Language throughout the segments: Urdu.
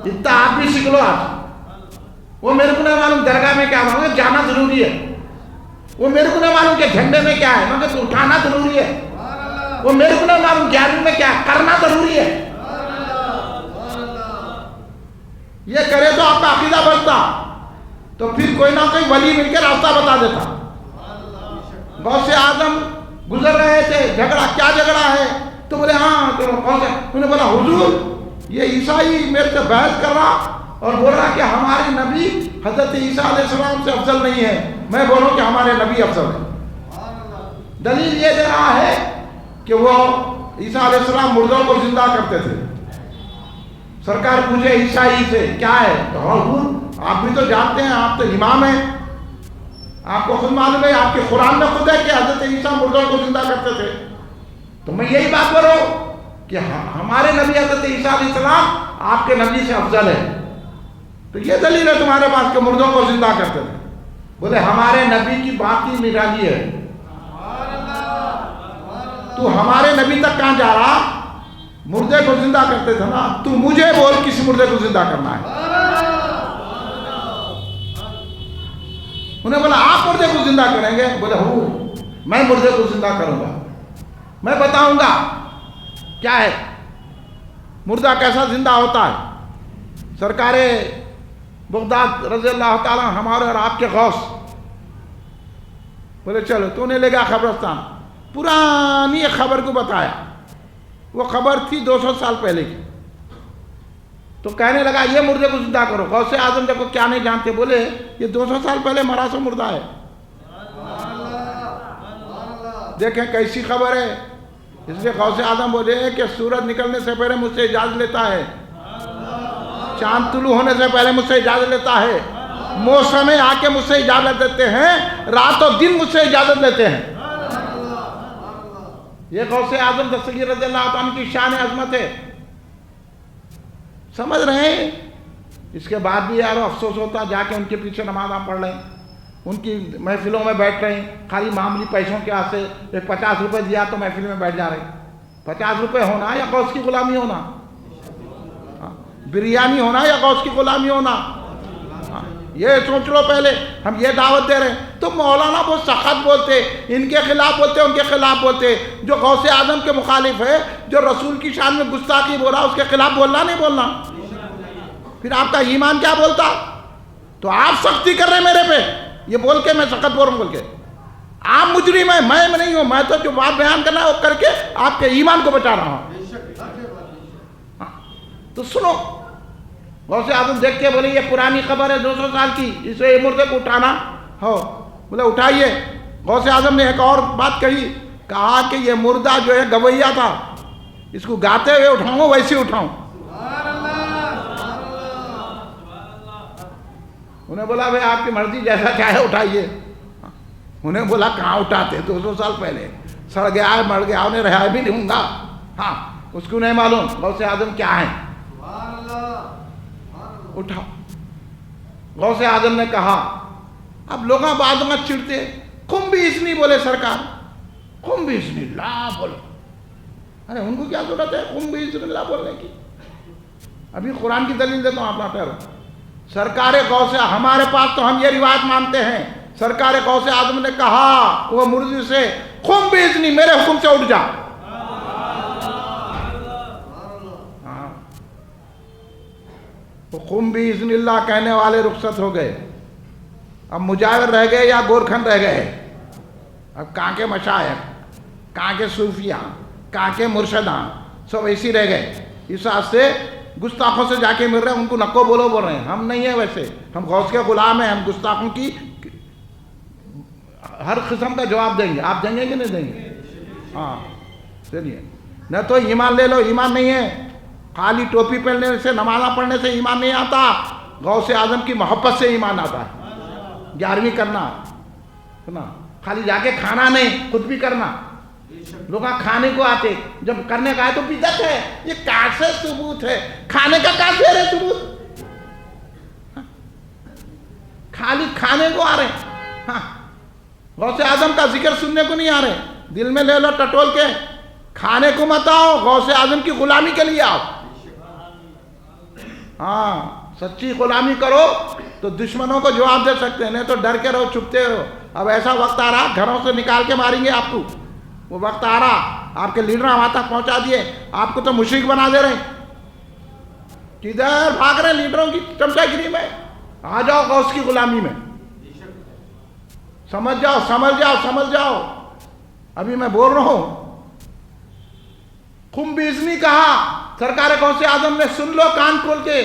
اتنا آپ بھی سیکھ لو آج. وہ میرے کو نہیں معلوم درگاہ میں کیا مگر جانا ضروری ہے. وہ میرے کو نہیں معلوم کہ جھنڈے میں کیا ہے مگر اٹھانا ضروری ہے. وہ میرے کو نہیں معلوم 11ویں میں کیا کرنا ضروری ہے. یہ کرے تو آپ کا عقیدہ بنتا تو پھر کوئی نہ کوئی ولی مل کے راستہ بتا دیتا. غوث اعظم گزر رہے تھے, جھگڑا کیا جھگڑا ہے تو بولے ہاں تو انہوں نے بولا حضور یہ عیسائی میرے سے بحث کر رہا اور بول رہا کہ ہمارے نبی حضرت عیسیٰ علیہ السلام سے افضل نہیں ہے. میں بولوں کہ ہمارے نبی افضل ہے. دلیل یہ دے رہا ہے کہ وہ عیسیٰ علیہ السلام مردوں کو زندہ کرتے تھے. سرکار پوچھے عیسائی سے کیا ہے تو حضور آپ بھی تو جانتے ہیں, آپ تو امام ہیں, آپ کو خود معلوم ہے, آپ کے قرآن میں خود ہے کہ حضرت عیسیٰ مردوں کو زندہ کرتے تھے. تو میں یہی بات کروں کہ ہمارے نبی حضرت عیسیٰ علیہ السلام آپ کے نبی سے افضل ہے. تو یہ دلیل ہے تمہارے پاس کہ مردوں کو زندہ کرتے تھے. بولے ہمارے نبی کی بات ہی نرالی ہے. تو ہمارے نبی تک کہاں جا رہا؟ مردے کو زندہ کرتے تھے نا. تو مجھے بول کس مردے کو زندہ کرنا ہے. انہیں بولا آپ مردے کو زندہ کریں گے؟ بولے ہوں میں مردے کو زندہ کروں گا, میں بتاؤں گا کیا ہے مردہ کیسا زندہ ہوتا ہے. سرکار بغداد رضی اللہ تعالیٰ ہمارے اور آپ کے غوث بولے چلو تو نے لے گیا قبرستان, پرانی ایک خبر کو بتایا. وہ خبر تھی 200 سال پہلے کی. تو کہنے لگا یہ مردے کو زندہ کرو. غوث اعظم دیکھو کیا نہیں جانتے, بولے یہ 200 سال پہلے مرا سو مردہ ہے. دیکھیں کیسی خبر ہے. اس لیے غوث اعظم بولے کہ سورج نکلنے سے پہلے مجھ سے اجازت لیتا ہے, چاند طلوع ہونے سے پہلے مجھ سے اجازت لیتا ہے, موسم آ کے مجھ سے اجازت دیتے ہیں, رات و دن مجھ سے اجازت لیتے ہیں. یہ غوث اعظم دستگیر رضی اللہ عنہ کی شان عظمت ہے. سمجھ رہے ہیں؟ اس کے بعد بھی یار افسوس ہوتا جا کے ان کے پیچھے نماز آپ پڑھ رہے ہیں, ان کی محفلوں میں بیٹھ رہے ہیں, خالی معمولی پیسوں کے واسطے 50 روپے دیا تو محفل میں بیٹھ جا رہے ہیں. 50 روپے ہونا یا غوث کی غلامی ہونا, بریانی ہونا یا غوث کی غلامی ہونا, یہ سوچ لو پہلے. ہم یہ دعوت دے رہے ہیں تو مولانا بہت سخت بولتے, ان کے خلاف بولتے, ان کے خلاف بولتے. جو غوث اعظم کے مخالف ہے, جو رسول کی شان میں گستاخی بول رہا, اس کے خلاف بولنا نہیں بولنا. پھر آپ کا ایمان کیا بولتا؟ تو آپ سختی کر رہے ہیں میرے پہ, یہ بول کے میں سخت بول رہا ہوں بول کے. آپ مجرم ہیں, میں نہیں ہوں. میں تو جو بات بیان کرنا ہے وہ کر کے آپ کے ایمان کو بچا رہا ہوں. تو سنو, غوث اعظم دیکھ کے بولے یہ پرانی خبر ہے 200 سال کی, اسے یہ مردے کو اٹھانا ہو. بولے اٹھائیے. غوث اعظم نے ایک اور بات کہی, کہا کہ یہ مردہ جو ہے گویا تھا, اس کو گاتے ہوئے اٹھاؤں ویسے اٹھاؤں. انہیں بولا بھائی آپ کی مرضی جیسا چاہے اٹھائیے. انہیں بولا کہاں اٹھاتے, 200 سال پہلے سڑ گیا ہے, مر گیا, انہیں رہا بھی نہیں ہوں گا. ہاں اس کو نہیں معلوم غوث اعظم کیا ہے. اٹھا. غوث اعظم نے کہا, اب لوگاں بعض میں چڑتے, خم بھی اسنی بولے سرکار, خم بھی اسنی اللہ بولو. ارے ان کو کیا ضرورت ہے خم بھی اسنی اللہ بولنے کی؟ ابھی قرآن کی دلیل دیتا ہوں, آپ نہ ٹھہرو. سرکار غوث, ہمارے پاس تو ہم یہ روایت مانتے ہیں, سرکار غوث اعظم نے کہا وہ مردے سے, خم بھی اسنی میرے حکم سے اٹھ جا. خم بھی اذن اللہ کہنے والے رخصت ہو گئے. اب مجاور رہ گئے یا گورکھن رہ گئے. اب کہاں کے مشائخ, کہاں کے صوفیاں, کہاں کے مرشدان, سب ایسی رہ گئے. اس واسطے گستاخوں سے جا کے مل رہے ہیں, ان کو نکو بولو بول رہے ہیں. ہم نہیں ہیں ویسے, ہم غوث کے غلام ہیں. ہم گستاخوں کی ہر قسم کا جواب دیں گے. آپ دیں گے کہ نہیں دیں گے؟ ہاں چلیے. نہ تو ایمان لے لو, ایمان نہیں ہے. خالی ٹوپی پہننے سے, نماز پڑھنے سے ایمان نہیں آتا. غوث اعظم کی محبت سے ایمان آتا ہے. 11ویں کرنا, خالی جا کے کھانا نہیں, خود بھی کرنا. لوگ کھانے کو آتے, جب کرنے کا ہے تو بدعت ہے. یہ کیسے ثبوت ہے کھانے کا؟ کیسے ہے ثبوت؟ خالی کھانے کو آ رہے. ہاں غوث اعظم کا ذکر سننے کو نہیں آ رہے. دل میں لے لو ٹٹول کے, کھانے کو مت آؤ, غوث اعظم کی غلامی کے لیے آؤ. ہاں سچی غلامی کرو تو دشمنوں کو جواب دے سکتے ہیں، نہیں تو ڈر کے رہو، چھپتے رہو۔ اب ایسا وقت آ رہا گھروں سے نکال کے ماریں گے آپ کو، وہ وقت آ رہا، آپ کے لیڈر وہاں تک پہنچا دیے، آپ کو تو مشرک بنا دے رہے ہیں، کدھر بھاگ رہے ہیں لیڈروں کی چمچا گیری میں؟ آ جاؤ غوث کی غلامی میں، سمجھ جاؤ سمجھ جاؤ سمجھ جاؤ۔ ابھی میں بول رہا ہوں، خم بیزنی کہا سرکار غوث اعظم نے، سن لو کان کھول کے،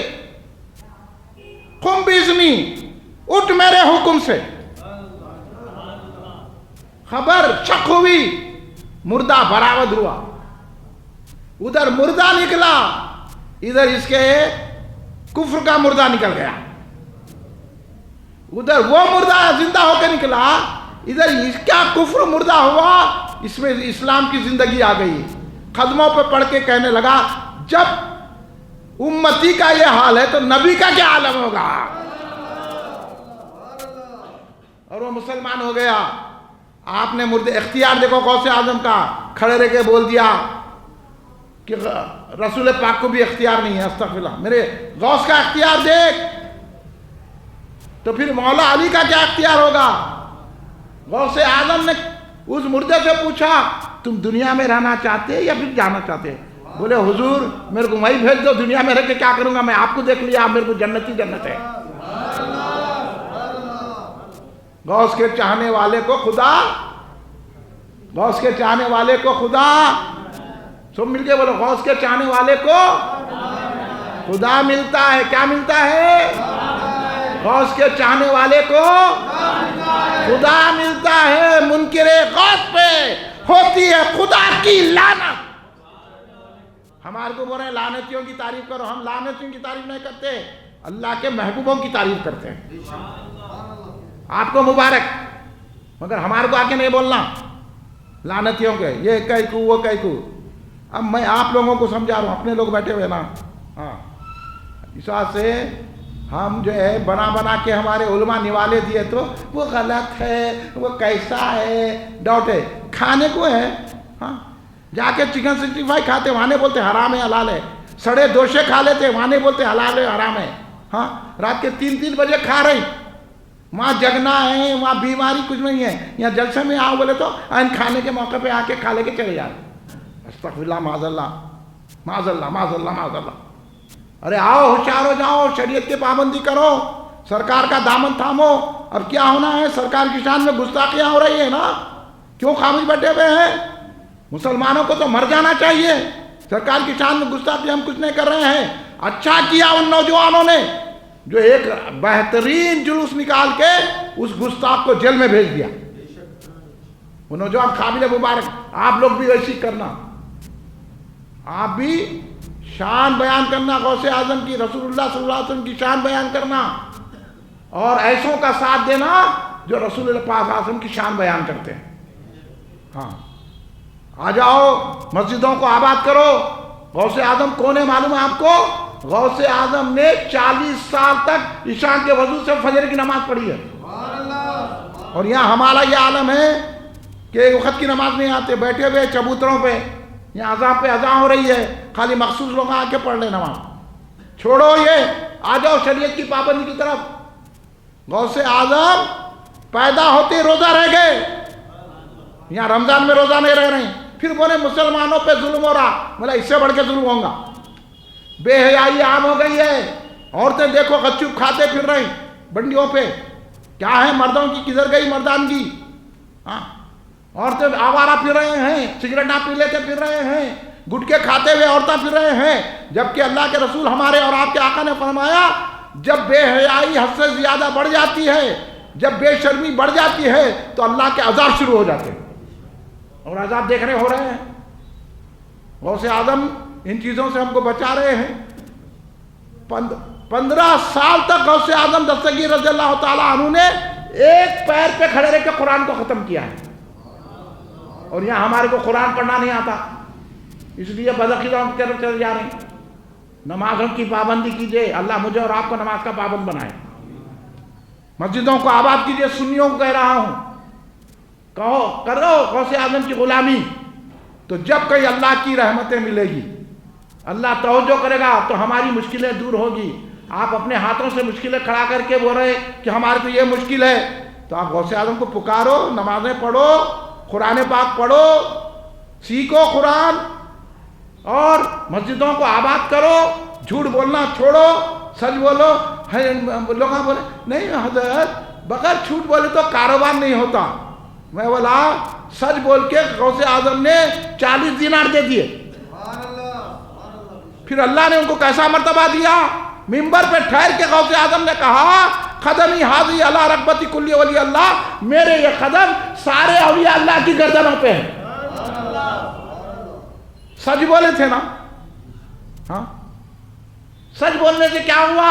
خم بیزنی اٹھ میرے حکم سے، خبر شک ہوئی، مردہ برآمد ہوا، ادھر مردہ نکلا، ادھر اس کے کفر کا مردہ نکل گیا، ادھر وہ مردہ زندہ ہو کے نکلا، ادھر اس کا کفر مردہ ہوا، اس میں اسلام کی زندگی آ گئی۔ قدموں پہ پڑھ کے کہنے لگا جب امتی کا یہ حال ہے تو نبی کا کیا عالم ہوگا، اور وہ مسلمان ہو گیا۔ آپ نے مرد اختیار دیکھو غوث اعظم کا، کھڑے رہ کے بول دیا کہ رسول پاک کو بھی اختیار نہیں ہے، استغفراللہ، میرے غوث کا اختیار دیکھ، تو پھر مولا علی کا کیا اختیار ہوگا؟ غوث اعظم نے اس مردے سے پوچھا تم دنیا میں رہنا چاہتے ہیں یا پھر جانا چاہتے ہیں؟ بولے حضور میرے کو وہیں بھیج دو، دنیا میں رہ کے کیا کروں گا، میں آپ کو دیکھ لیا، آپ میرے کو جنت ہی جنت ہے۔ غوث کے چاہنے والے کو خدا، غوث کے چاہنے والے کو خدا، سب مل کے بولو، غوث کے چاہنے والے کو خدا ملتا ہے۔ کیا ملتا ہے؟ غوث کے چاہنے والے کو خدا ملتا ہے۔ منکر غوث پہ ہوتی ہے خدا کی لعنت۔ ہمارے کو بول رہے ہیں لعنتیوں کی تعریف کرو، ہم لعنتیوں کی تعریف نہیں کرتے، اللہ کے محبوبوں کی تعریف کرتے ہیں۔ آپ کو مبارک، مگر ہمارے کو آگے نہیں بولنا لعنتیوں کے، یہ کئی کو وہ کئی کو۔ اب میں آپ لوگوں کو سمجھا رہا ہوں، اپنے لوگ بیٹھے ہوئے نا، ہاں اس وجہ سے ہم جو ہے بنا بنا کے ہمارے علماء نوالے دیے تو وہ غلط ہے، وہ کیسا ہے، ڈاؤٹ ہے، کھانے کو ہے، ہاں جا کے چکن 65 کھاتے وہاں نہیں بولتے حرام ہے حلال ہے، سڑے دوشے کھا لیتے وہاں نہیں بولتے حلال ہے حرام ہے، ہاں رات کے 3 بجے کھا رہے، وہاں جگنا ہے، وہاں بیماری کچھ نہیں ہے، یہاں جلسے میں آؤ بولے تو ان کھانے کے موقع پہ آ کے کھا لے کے چلے جائے، استغفراللہ معاذ اللہ معاذ اللہ معاذ اللہ معاذ اللہ۔ ارے آؤ ہوشیار ہو جاؤ، شریعت کی پابندی کرو، سرکار کا دامن تھامو۔ اب کیا ہونا ہے؟ سرکار کی شان میں گستاخیاں ہو رہی ہے نا، کیوں خاموش بیٹھے ہوئے ہیں؟ مسلمانوں کو تو مر جانا چاہیے، سرکار کی شان میں گستاخی ہم کچھ نہیں کر رہے ہیں۔ اچھا کیا ان نوجوانوں نے جو ایک بہترین جلوس نکال کے اس گستاخ کو جیل میں بھیج دیا، وہ نوجوان قابل مبارک۔ آپ لوگ بھی ویسی کرنا، آپ بھی شان بیان کرنا غوث اعظم کی، رسول اللہ صلی اللہ علیہ وسلم کی شان بیان کرنا، اور ایسوں کا ساتھ دینا جو رسول اللہ پاک صلی اللہ علیہ وسلم کی شان بیان کرتے ہیں۔ ہاں آ جاؤ، مسجدوں کو آباد کرو۔ غوث اعظم کون ہے معلوم ہے آپ کو؟ غوث اعظم نے 40 سال تک عشاء کے وضو سے فجر کی نماز پڑھی ہے، اور یہاں ہمارا یہ عالم ہے کہ ایک وقت کی نماز نہیں آتے، بیٹھے ہوئے چبوتروں پہ، یہاں اذان پہ اذان ہو رہی ہے، خالی مخصوص لوگ آ کے پڑھ لیں نماز۔ چھوڑو یہ، آ جاؤ شریعت کی پابندی کی طرف۔ غوث اعظم پیدا ہوتے روزہ رہ گئے، یہاں رمضان میں روزہ نہیں رہ رہے ہیں، پھر بولے مسلمانوں پہ ظلم ہو رہا، بولا اس سے بڑھ کے ظلم ہوگا۔ بے حیائی عام ہو گئی ہے، عورتیں دیکھو غچوب کھاتے پھر رہے بنڈیوں پہ، کیا ہے مردوں کی کدھر گئی مردانگی؟ ہاں عورتیں آوارہ پھر رہے ہیں، سگریٹ پی لیتے پھر رہے ہیں، گٹکے کھاتے ہوئے عورتیں پھر رہے ہیں، جبکہ اللہ کے رسول ہمارے اور آپ کے آقا نے فرمایا جب بے حیائی حد سے زیادہ بڑھ جاتی ہے، جب بے شرمی بڑھ جاتی ہے تو اللہ کے عذاب شروع ہو جاتے ہیں، اور عذاب دیکھنے ہو رہے ہیں۔ غوث اعظم ان چیزوں سے ہم کو بچا رہے ہیں۔ 15 سال تک غوث اعظم دستگیر رضی اللہ تعالیٰ عنہ نے ایک پیر پہ کھڑے رہ کے قرآن کو ختم کیا ہے، اور یہاں ہمارے کو قرآن پڑھنا نہیں آتا، اس لیے بدعقیدہ ہم چلے جا رہے ہیں۔ نمازوں کی پابندی کیجئے، اللہ مجھے اور آپ کو نماز کا پابند بنائے۔ مسجدوں کو آباد کیجئے، سنیوں کو کہہ رہا ہوں، کہو کرو غوث اعظم کی غلامی، تو جب کہیں اللہ کی رحمتیں ملے گی، اللہ توجہ کرے گا تو ہماری مشکلیں دور ہوگی. آپ اپنے ہاتھوں سے مشکلیں کھڑا کر کے بول رہے کہ ہمارے تو یہ مشکل ہے, تو آپ غوث اعظم کو پکارو, نمازیں پڑھو, قرآن پاک پڑھو, سیکھو قرآن, اور مسجدوں کو آباد کرو, جھوٹ بولنا چھوڑو, سچ بولو. لوگ بولے نہیں حضرت بغیر جھوٹ بولے تو کاروبار نہیں ہوتا. میں بولا سچ بول کے غوث اعظم نے 40 دینار دے دیے. پھر اللہ نے ان کو کیسا مرتبہ دیا, ممبر پہ ٹھہر کے غوث اعظم نے کہا قدمی حاضی علی رغبتی کلی ولی اللہ, میرے یہ قدم سارے اولیاء اللہ کی گردنوں پہ ہیں. سچ بولے تھے نا. ہاں سچ بولنے سے کیا ہوا,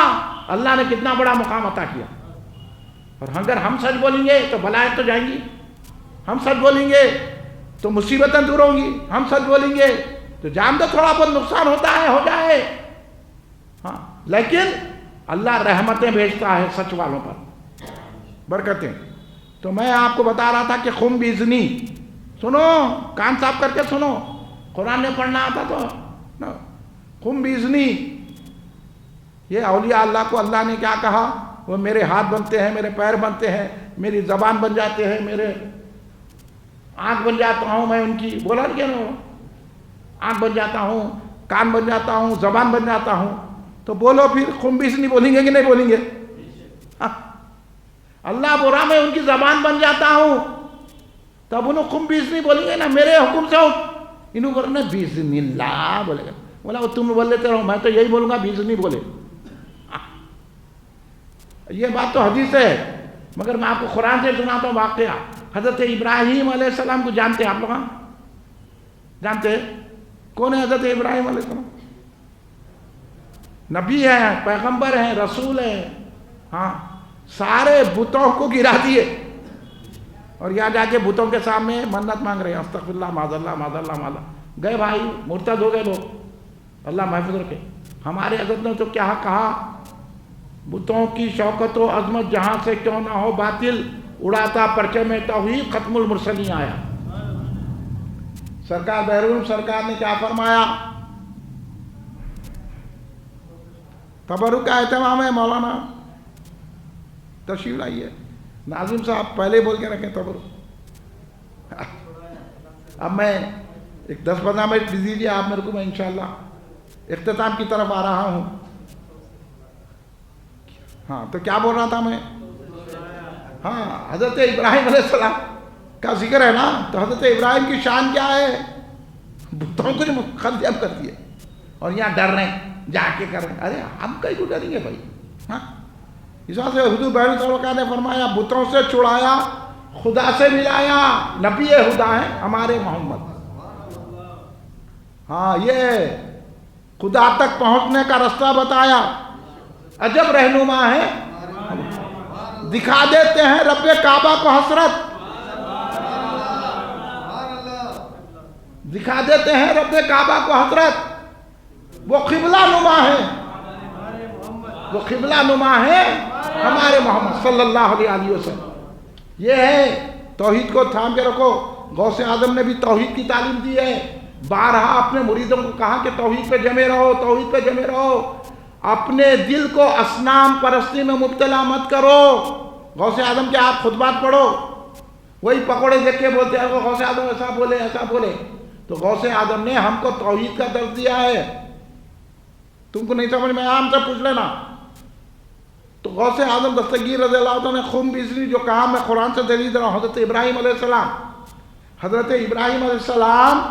اللہ نے کتنا بڑا مقام عطا کیا. اور اگر ہم سچ بولیں گے تو بلائیں تو جائیں گی, ہم سچ بولیں گے تو مصیبتیں دور ہوں گی, ہم سچ بولیں گے تو جان دو تھوڑا بہت نقصان ہوتا ہے ہو جائے. ہاں لیکن اللہ رحمتیں بھیجتا ہے سچ والوں پر, برکتیں. تو میں آپ کو بتا رہا تھا کہ خم بیزنی, سنو کان صاف کر کے سنو, قرآن نے پڑھنا آتا تو خم بیزنی. یہ اولیاء اللہ کو اللہ نے کیا کہا, وہ میرے ہاتھ بنتے ہیں, میرے پیر بنتے ہیں, میری زبان بن جاتے ہیں, میرے آنکھ بن جاتا ہوں میں ان کی. بولا کیا نا, آنکھ بن جاتا ہوں, کان بن جاتا ہوں, زبان بن جاتا ہوں. تو بولو پھر خم بیزنی بولیں گے کہ نہیں بولیں گے؟ اللہ بول رہا میں ان کی زبان بن جاتا ہوں, تب انہوں خم بیزنی بولیں گے نا, میرے حکم سے انہوں بولنا بیزنی اللہ بولے گا. بولا وہ تم بول لیتے رہو, میں تو یہی بولوں گا بیزنی بولے. یہ بات تو حدیث ہے, مگر میں آپ کو قرآن سے سناتا ہوں واقعہ. حضرت ابراہیم علیہ السلام کو جانتے ہیں آپ لوگ؟ جانتے ہیں کون ہے حضرت ابراہیم علیہ السلام؟ نبی ہیں, پیغمبر ہیں, رسول ہیں. ہاں سارے بتوں کو گرا دیے اور یہاں جا کے بتوں کے سامنے منت مانگ رہے ہیں, استغفر اللہ معاذ اللہ معاذ اللہ معاذ اللہ. گئے بھائی, مرتد ہو گئے لوگ, اللہ محفوظ رکھے. ہمارے حضرت نے تو کیا کہا, بتوں کی شوکت و عظمت جہاں سے کیوں نہ ہو, باطل اڑاتا پرچم توحید ختم المرسلین آیا. سرکار بہرون سرکار نے کیا فرمایا, تبرک کا اہتمام ہے. مولانا تشریف لائیے, ناظم صاحب پہلے بول کے رکھیں تبرک. اب میں ایک 10-15 منٹ دیجیے آپ میرے کو, میں انشاءاللہ اختتام کی طرف آ رہا ہوں. ہاں تو کیا بول رہا تھا میں؟ ہاں حضرت ابراہیم علیہ السلام کا ذکر ہے نا, تو حضرت ابراہیم کی شان کیا ہے, بتوں کو ختم کر دیے اور یہاں ڈر رہے ہیں, جا کے کر رہے ہیں. ارے ہم کہیں کو ڈریں گے بھائی. ہاں اس وجہ سے حضور بہر صلی نے فرمایا بتوں سے چھڑایا خدا سے ملایا, نبی خدا ہیں ہمارے محمد. ہاں یہ خدا تک پہنچنے کا راستہ بتایا, عجب رہنما ہے, دکھا دیتے ہیں رب کعبہ کو حسرت, دکھا دیتے ہیں رب کعبہ کو حسرت. وہ قبلہ نما ہے, وہ قبلہ نما ہے ہمارے محمد صلی اللہ علیہ وسلم. یہ ہے توحید کو تھام کے رکھو. غوث اعظم نے بھی توحید کی تعلیم دی ہے, بارہا اپنے مریدوں کو کہا کہ توحید پہ جمے رہو, توحید پہ جمے رہو, اپنے دل کو اصنام پرستی میں مبتلا مت کرو. غوث اعظم کے آپ خطبات پڑھو, وہی پکوڑے دیکھ کے بولتے ہیں غوث اعظم ایسا بولے ایسا بولے. تو غوث اعظم نے ہم کو توحید کا درس دیا ہے, تم کو نہیں سمجھ میں آم سے پوچھ لینا. تو غوث اعظم دستگیر رضی اللہ عنہ نے خم بیزنی جو کہا, میں قرآن سے دلیل دے رہا ہوں. حضرت ابراہیم علیہ السلام, حضرت ابراہیم علیہ السلام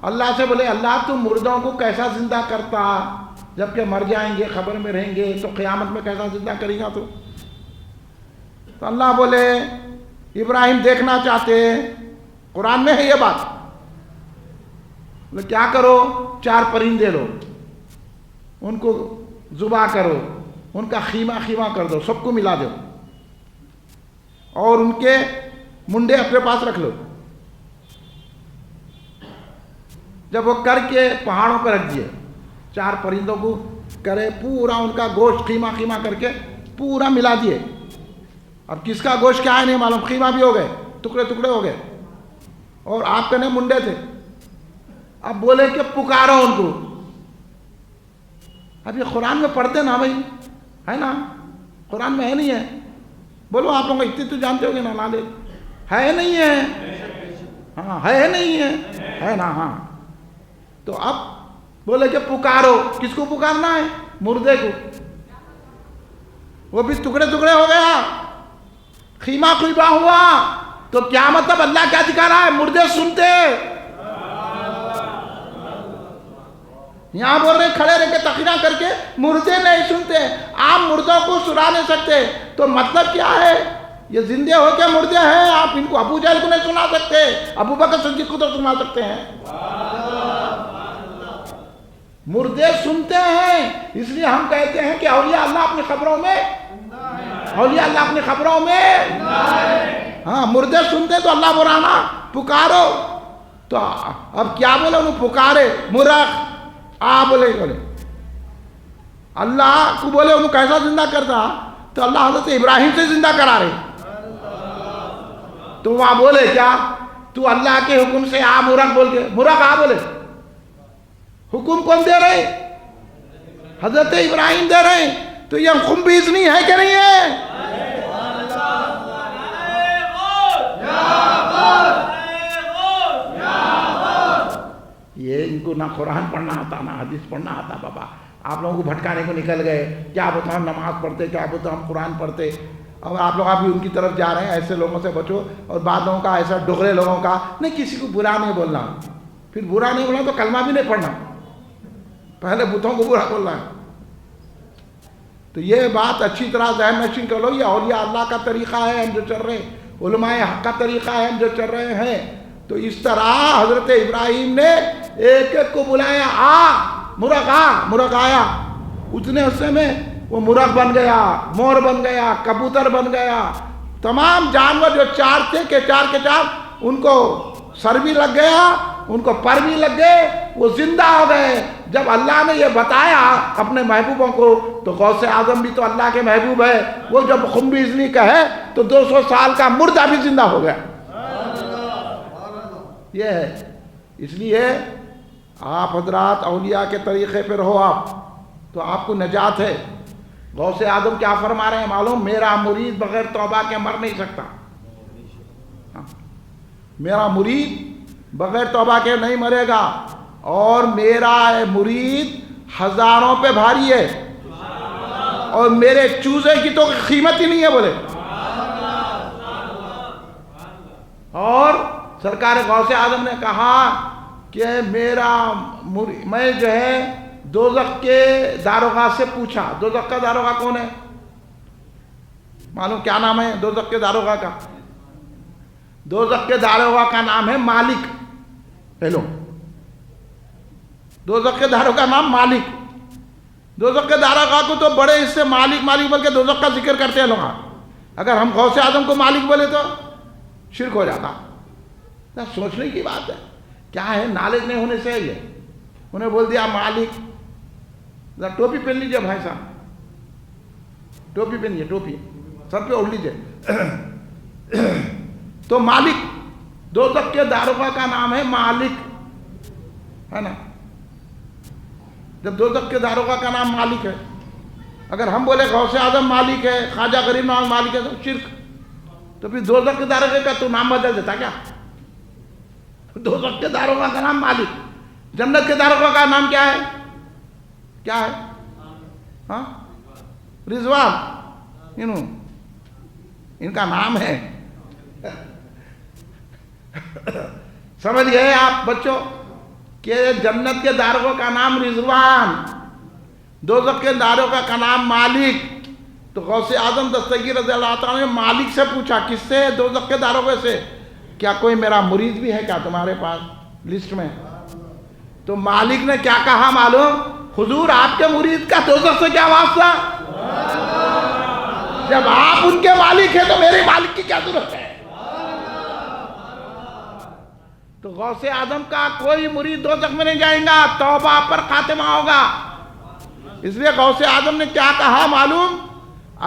اللہ سے بولے اللہ تم مردوں کو کیسا زندہ کرتا, جبکہ مر جائیں گے قبر میں رہیں گے, تو قیامت میں کیسا زندہ کرے گا تو اللہ بولے ابراہیم دیکھنا چاہتے, قرآن میں ہے یہ بات, کیا کرو 4 پرندے لو, ان کو ذبح کرو, ان کا خیمہ کر دو, سب کو ملا دو, اور ان کے منڈے اپنے پاس رکھ لو. جب وہ کر کے پہاڑوں پہ رکھ دیے, 4 پرندوں کو کرے, پورا ان کا گوشت خیمہ کر کے پورا ملا دیے. اب کس کا گوشت کیا ہے نہیں معلوم, خیمہ بھی ہو گئے, ٹکڑے ہو گئے, اور آپ کے منڈے تھے. اب بولے کہ پکارو ان کو, اب یہ قرآن میں پڑھتے نا بھائی، ہے نا، قرآن میں ہے نہیں ہے؟ بولو آپ لوگ اتنی تو جانتے ہو گے نا، نالے ہے نہیں ہے؟ ہاں ہے نہیں ہے نا؟ ہاں تو اب بولے کہ پکارو، کس کو پکارنا ہے؟ مردے کو، وہ بھی ٹکڑے ٹکڑے ہو گیا، خیمہ خیمہ ہوا، تو کیا مطلب اللہ کیا دکھا رہا ہے؟ مردے سنتے، یہاں بول رہے کھڑے رہ کے تقریر کر کے مردے نہیں سنتے، آپ مردوں کو سنا نہیں سکتے، تو مطلب کیا ہے؟ یہ زندے ہو کے مردے ہیں، آپ ان کو ابو جہل کو نہیں سنا سکتے، ابو بکر صدیق کو تو سنا سکتے ہیں۔ مردے سنتے ہیں، اس لیے ہم کہتے ہیں کہ اولیاء اللہ اپنی خبروں میں، اولیاء اللہ اپنی خبروں میں، ہاں مردے سنتے تو اللہ برانا پکارو، تو اب کیا بولے انہوں پکارے مرغ، بولے اللہ کو بولے انہوں کیسا زندہ کرتا؟ تو اللہ حضرت ابراہیم سے زندہ کرا رہے، تو وہاں بولے کیا؟ تو اللہ کے حکم سے مرغ بول کے، مرغ بولے، حکم کون دے رہے؟ حضرت ابراہیم دے رہے، تو یہ خم بھی اتنی ہے کہ نہیں ہے؟ یہ ان کو نہ قرآن پڑھنا آتا نہ حدیث پڑھنا آتا، بابا آپ لوگوں کو بھٹکانے کو نکل گئے، کیا بتا ہم نماز پڑھتے، کیا بتا ہم قرآن پڑھتے، اور آپ لوگ بھی ان کی طرف جا رہے ہیں۔ ایسے لوگوں سے بچو، اور بعض لوگوں کا ایسا ڈغرے لوگوں کا نہیں، کسی کو برا نہیں بولنا، پھر برا نہیں بولنا تو کلمہ بھی نہیں پڑھنا، پہلے بتوں کو برا بولنا ہے۔ تو یہ بات اچھی طرح ذہن نشین کر لو، یہ اولیاء اللہ کا طریقہ ہے ہم جو چل رہے ہیں، علماء حق کا طریقہ ہے ہم جو چل رہے ہیں۔ تو اس طرح حضرت ابراہیم نے ایک ایک کو بلایا، مرغ آیا، اتنے حصے میں وہ مرغ بن گیا، مور بن گیا، کبوتر بن گیا، تمام جانور جو چار تھے کہ چار کے چار، ان کو سر بھی لگ گیا، ان کو پر بھی لگ گئے، وہ زندہ ہو گئے۔ جب اللہ نے یہ بتایا اپنے محبوبوں کو، تو غوث اعظم بھی تو اللہ کے محبوب ہے، وہ جب خم بیزنی کہے تو 200 سال کا مردہ بھی زندہ ہو گیا۔ یہ ہے، اس لیے آپ حضرات اولیاء کے طریقے پر ہو آپ، تو آپ کو نجات ہے۔ غوث اعظم کیا فرما رہے ہیں معلوم؟ میرا مرید بغیر توبہ کے مر نہیں سکتا، میرا مرید بغیر توبہ کے نہیں مرے گا، اور میرا مرید ہزاروں پہ بھاری ہے، اور میرے چوزے کی تو قیمت ہی نہیں ہے بولے۔ اور سرکار غوث اعظم نے کہا کہ میں جو ہے دوزخ کے داروغہ سے پوچھا، دوزخ کا داروغہ کون ہے معلوم؟ کیا نام ہے دوزخ کے داروغہ کا؟ دوزخ کے داروغہ کا نام ہے مالک۔ ہیلو، دوزخ کے داروغہ کا نام مالک۔ دوزخ کے داروغہ کو تو بڑے اس سے مالک بول کے دوزخ کا ذکر کرتے ہیں لوگ۔ اگر ہم غوث اعظم کو مالک بولے تو شرک ہو جاتا۔ سوچنے کی بات ہے، کیا ہے نالج نہیں ہونے سے یہ انہیں بول دیا مالک۔ ذرا ٹوپی پہن لیجئے بھائی صاحب، ٹوپی پہنیے، ٹوپی سر پہ اوڑھ لیجئے۔ تو مالک، دوزخ کے داروغہ کا نام ہے مالک، ہے نا؟ جب دوزخ کے داروغہ کا نام مالک ہے، اگر ہم بولے غوث اعظم مالک ہے، خواجہ غریب نواز مالک ہے، تو شرک۔ تو پھر دوزخ کے داروغے کا تو نام بدل دیتا کیا؟ دوزخ کے داروغہ کا نام مالک، جنت کے داروغہ کا نام کیا ہے؟ کیا ہے؟ ہاں، رضوان، ان کا نام ہے۔ سمجھ گئے آپ بچوں کہ جنت کے داروغہ کا نام رضوان، دوزخ کے داروغہ کا نام مالک۔ تو غوث اعظم دستگیر رضی اللہ تعالیٰ نے مالک سے پوچھا، کس سے؟ دوزخ کے داروغے سے، کیا کوئی میرا مرید بھی ہے کیا تمہارے پاس لسٹ میں؟ تو مالک نے کیا کہا معلوم؟ حضور آپ کے مرید کا دوزخ سے کیا واسطہ؟ جب آپ ان کے مالک ہیں تو میرے مالک کی کیا ضرورت ہے؟ تو غوث اعظم کا کوئی مرید دوزخ میں نہیں جائیں گا، توبہ پر خاتمہ ہوگا۔ اس لیے غوث اعظم نے کیا کہا معلوم؟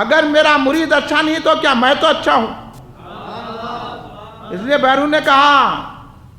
اگر میرا مرید اچھا نہیں تو کیا میں تو اچھا ہوں؟ اس لیے بیرون نے کہا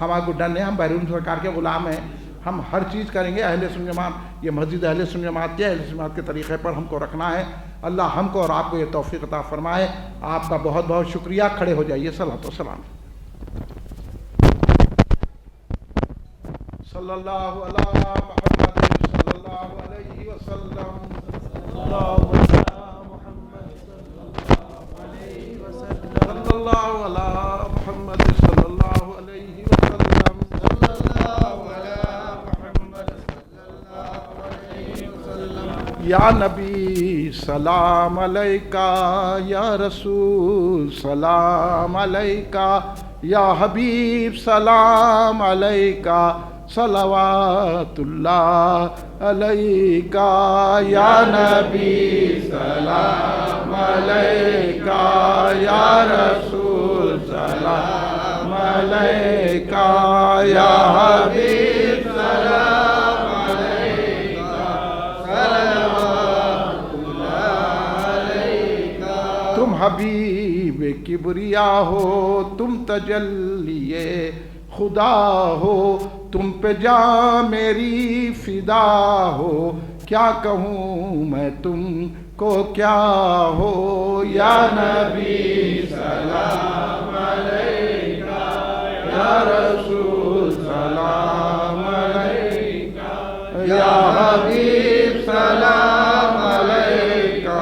ہمارے کو ڈن ہے، ہم بیرون سرکار کے غلام ہیں، ہم ہر چیز کریں گے اہل سنت جماعت، یہ مسجد اہل سنت جماعت کے اہل سنت جماعت کے طریقے پر ہم کو رکھنا ہے۔ اللہ ہم کو اور آپ کو یہ توفیق عطا فرمائے۔ آپ کا بہت بہت شکریہ۔ کھڑے ہو جائیے۔ صلوات و سلام صلی اللہ علی محمد صلی اللہ علیہ وسلم۔ صلی اللہ علی محمد صلی اللہ علی محمد صلی اللہ علیہ وسلم۔ صلی اللہ علی محمد صلی اللہ علیہ وسلم۔ یا نبی سلام علیکہ، یا رسول سلام علیکہ، یا حبیب سلام علیکہ، صلوات اللہ علیکہ، یا نبی سلام علیکہ، یا رسول سلام علیکہ، یا حبیب سلام علیکہ، صلوات اللہ علیکہ۔ تم حبیب کبریا ہو، تم تجلی خدا ہو، تم پہ جاں میری فدا ہو، کیا کہوں میں تم کو کیا ہو، یا نبی سلام علیکہ، یا رسول سلام علیکہ، یا حبیب سلام علیکہ،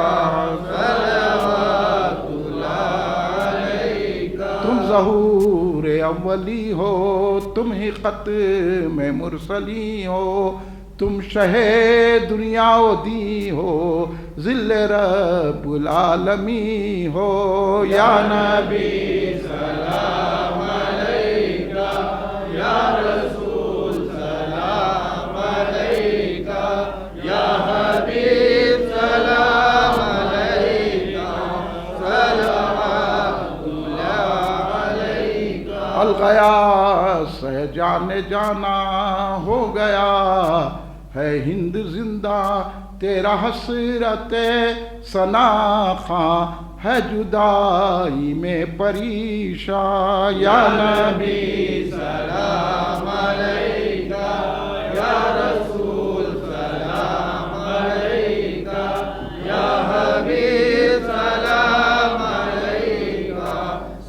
صلوات اللہ علیکہ۔ تم ظہور اولی ہو، تم ہی ختم مرسلی ہو، تم شہ دنیا و دی ہو، ذل رب العالمین ہو، یا نبی سلام علیکہ، یا رسول سلام علیکہ، یا حبیب سلام علیکہ، صلوات اللہ علیکہ۔ الغیاث ہے جان جانا ہو گیا ہے ہند زندہ، تیرا حسرت ثنا خواں ہے جدائی میں پریشاں، یا نبی سلام علیکہ، یا رسول سلام علیکہ، یا حبیب سلام علیکہ،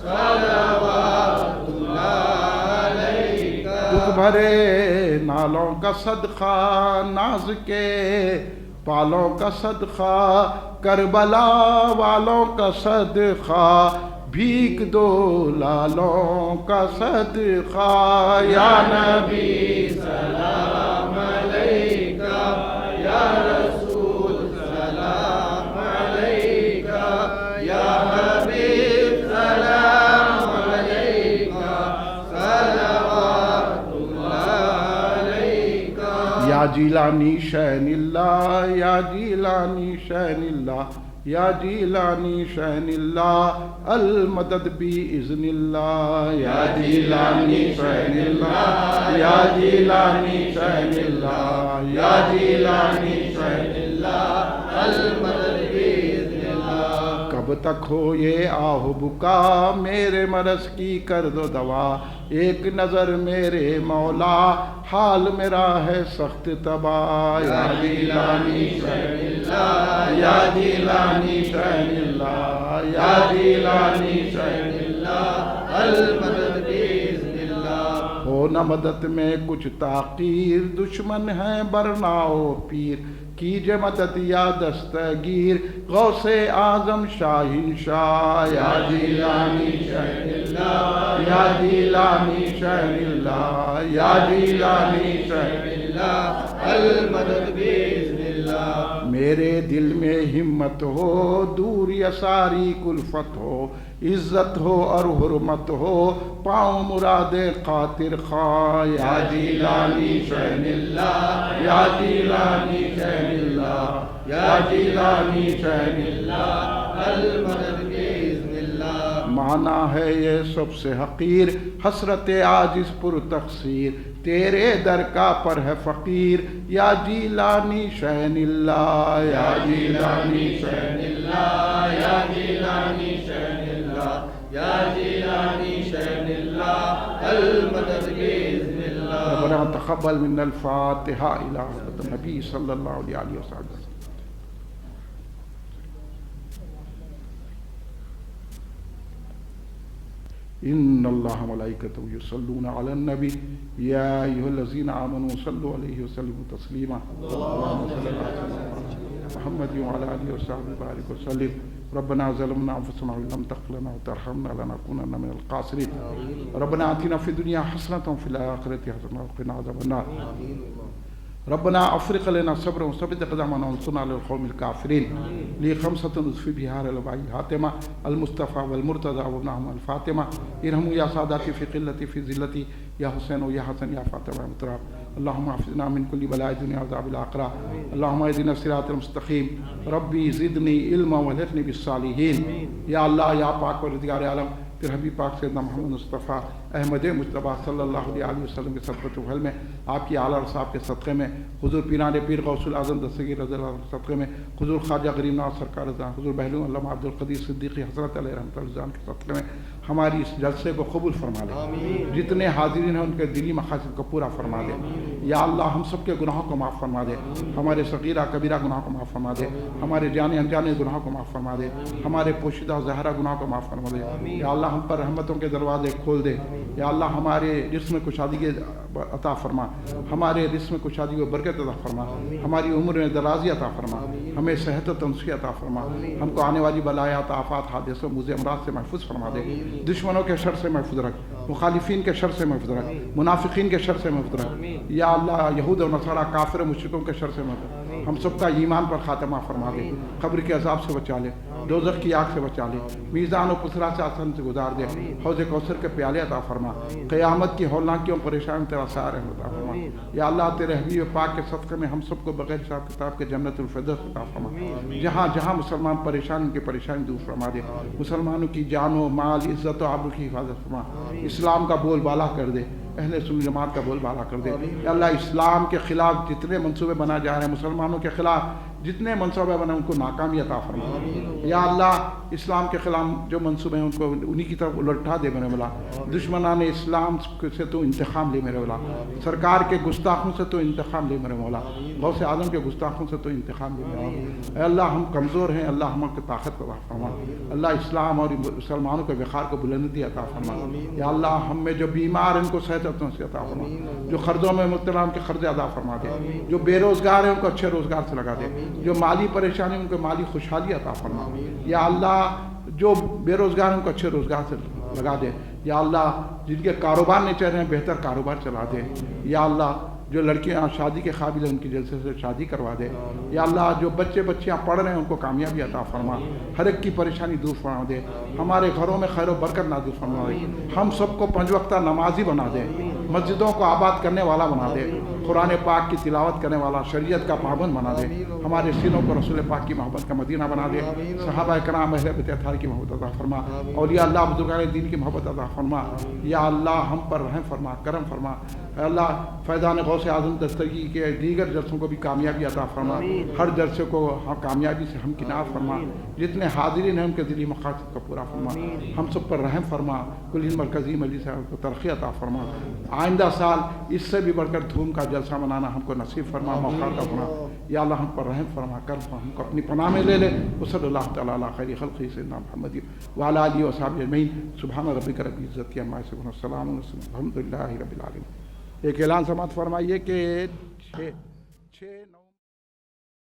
صلوات اللہ علیکہ۔ دکھ بھرے نالوں کا صدقہ، ناز کے پالوں کا صدقہ، کربلا والوں کا صدقہ، بھیک دو لالوں کا صدقہ، یا نبی سلام علیکہ، یا رسول سلام علیکہ، یا حبیب سلام علیکہ، صلوات اللہ علیکہ۔ یا جیلانی شین اللہ، یا جیلانی شین اللہ، یا جیلانی شین اللہ، المدد بِإِذْنِ اللہ، یا جیلانی شین اللہ، یا جیلانی شین اللہ، یا جیلانی شین اللہ، المدد بِإِذْنِ اللہ۔ کب تک ہو یہ آہ بکا، میرے مرض کی کر دو دوا، ایک نظر میرے مولا، حال میرا ہے سخت تباہ، یا جیلانی شین اللہ، یا جیلانی شین اللہ، یا جیلانی شین اللہ، المدد بِإِذْنِ اللہ۔ ہو نہ مدد میں کچھ تاخیر، دشمن ہیں برناؤ پیر، کیجے مدد یا دستگیر، غوث اعظم شاہنشاہ، یا جیلانی شین اللہ، یا جیلانی شین اللہ، یا جیلانی شین اللہ، المدد بِإِذْنِ اللہ۔ میرے دل میں ہمت ہو، دور یا ساری کلفت ہو، عزت ہو اور حرمت ہو، پاؤں مراد خاطر خواہ، یا جیلانی شین اللہ، یا جیلانی شین اللہ، یا جیلانی شین اللہ، المدد بِإِذْنِ اللہ۔ معنی ہے یہ سب سے حقیر، حسرت عاجز پر تقصیر، تیرے در کا پر ہے فقیر، یا جیلانی شین اللہ، یا جیلانی شین اللہ، یا جیلانی شین اللہ، یا جیلانی شین اللہ، المدد ربنا تقبل منا الفاتحة إلى حضرة النبي صلى الله عليه وسلم. إن الله وملائكته يصلون على النبي يا أيها الذين آمنوا صلوا عليه وسلموا تسليما. اللهم صل على محمد وعلى آله وصحبه وبارك وسلم. ربنا ظلمنا أنفسنا وإن لم تغفر لنا وترحمنا لنكونن من الخاسرين. ربنا آتنا في الدنيا حسنة وفي الآخرة حسنة وقنا عذاب النار. ربنا أفرغ لنا صبرا وثبت أقدامنا وانصرنا على القوم الكافرين. لي خمسة نصف بهار الأبعي حاتمة المصطفى والمرتضى وابنهم الفاطمة. ارحموا يا ساداتي في قلتي في ذلتي يا حسين ويا حسن يا فاطمة يا مطراب. اللهم احفظنا من كل بلاء الدنيا وعذاب الآخرة. اللهم اهدنا الصراط المستقيم. ربي زدني علما والحقني بالصالحين. یا اللہ یا پاک پروردگار عالم پھر حبیب پاک سیدنا محمد مصطفیٰ احمد مجتبیٰ صلی اللہ علیہ وسلم کے صدقۃ الحل میں، آپ کی اعلیٰ اور صاحب کے صدقے میں، حضور پیران پیر غوث العظم دستگیر رضی اللہ عنہ کے صدقے میں، حضور خواجہ غریب نواز سرکار رضا، حضور بہلول علامہ عبد القدیر صدیقی حضرت علیہ رحمۃ اللہ کے صدقے میں ہماری اس جلسے کو قبول فرما لے. جتنے حاضرین ہیں ان کے دلی مقاصد کو پورا فرما دے. یا اللہ ہم سب کے گناہوں کو معاف فرما دے. ہمارے صغیرہ کبیرہ گناہوں کو معاف فرما دے. ہمارے جانے انجانے گناہوں کو معاف فرما دے. ہمارے پوشیدہ ظاہرہ گناہوں کو معاف فرما دے. یا اللہ ہم پر رحمتوں کے دروازے کھول دے. یا اللہ ہمارے جسم میں کشادگی عطا فرما. ہمارے جسم میں کشادگی و برکت عطا فرما. ہماری عمر میں درازی عطا فرما. ہمیں صحت و تنسیح عطا فرما. ہم کو آنے والی بلایات آفات حادثوں موذی امراض سے محفوظ فرما دے. دشمنوں کے شر سے محفوظ رکھ. مخالفین کے شر سے محفوظ رکھ. منافقین کے شر سے محفوظ رکھ. یا اللہ یہود و نصارہ کافر و مشرکوں کے شر سے محفوظ رکھ. ہم سب کا ایمان پر خاتمہ فرما دے. قبر کے عذاب سے بچا لے. دوزخ کی آگ سے بچا لے. میزان و پسرا سے آسان سے گزار دے. حوض کوثر کے پیالے عطا فرما. قیامت کی ہولناکیوں پریشان تیرا سہارا عطا فرما. یا اللہ تیرے حبیب پاک کے صدقے میں ہم سب کو بغیر حساب کتاب کے جنت الفردوس عطا فرما. جہاں جہاں مسلمان پریشان ان کی پریشانی دور فرما دے. مسلمانوں کی جان و مال عزت و آبرو کی حفاظت فرما. اسلام کا بول بالا کر دے. اہل سنت جماعت کا بول بالا کر دے. یا اللہ اسلام کے خلاف جتنے منصوبے بنا جا رہے ہیں، مسلمانوں کے خلاف جتنے منصوبے بنے ان کو ناکامی عطا فرما. یا اللہ اسلام کے خلاف جو منصوبے ہیں ان کو انہی کی طرف الٹا دے میرے مولا. دشمنان اسلام سے تو انتقام لے میرے مولا. سرکار کے گستاخوں سے تو انتقام لے میرے مولا. غوث اعظم کے گستاخوں سے تو انتقام لے میرے مولا. اے اللہ ہم کمزور ہیں، اللہ ہم کی طاقت عطا فرما. اللہ اسلام اور مسلمانوں کے وقار کو بلندی عطا فرما. یا اللہ ہم میں جو بیمار ہیں ان کو صحت سے عطا فرما. جو قرضوں میں مبتلا ان کے قرض ادا فرما دے. جو بے روزگار ہیں ان کو اچھے روزگار سے لگا دے. جو مالی پریشانی ان کو مالی خوشحالی عطا فرما. یا اللہ جو بے روزگار ہیں ان کو اچھے روزگار سے لگا دے. یا اللہ جن کے کاروبار نہیں چل رہے ہیں بہتر کاروبار چلا دے. یا اللہ جو لڑکیاں شادی کے قابل ہیں ان کی جلسے سے شادی کروا دے. یا اللہ جو بچے بچیاں پڑھ رہے ہیں ان کو کامیابی عطا فرما. ہر ایک کی پریشانی دور فرما دے. ہمارے گھروں میں خیر و برکت نازل فرما دے. ہم سب کو 5 وقتہ نمازی بنا دے. مسجدوں کو آباد کرنے والا بنا دے. قرآن پاک کی تلاوت کرنے والا، شریعت کا پابند بنا دے. ہمارے سینوں کو رسول پاک کی محبت کا مدینہ بنا دے. صحابہ کرام اہل بیت اطہار کی محبت عطا فرما. اولیاء اللہ بزرگان دین کی محبت عطا فرما. یا اللہ ہم پر رحم فرما، کرم فرما. اے اللہ فیضان غوث اعظم دستگی کے دیگر جلسوں کو بھی کامیابی عطا فرما. ہر جلسے کو کامیابی سے ہمکنار فرما. جتنے حاضرین ہیں ان کے دلی مقاصد کو پورا فرما. ہم سب پر رحم فرما. کل ہند مرکزی مجلس کو ترقی عطا فرما. آئندہ سال اس سے بھی بڑھ کر دھوم کا جلسہ منانا ہم کو نصیب فرما، موقع عطا فرما. یا اللہ ہم پر رحم فرما، کرم ہم کو اپنی پناہ میں لے لے. صلی اللہ تعالیٰ علی خیر خلقہ سیدنا محمد وعلی آلہ وصحبہ اجمعین. سبحان ربک رب العزت عما یصفون والسلام علی المرسلین والحمد للہ رب العالمین. ایک اعلان سماعت فرمائیے کہ 6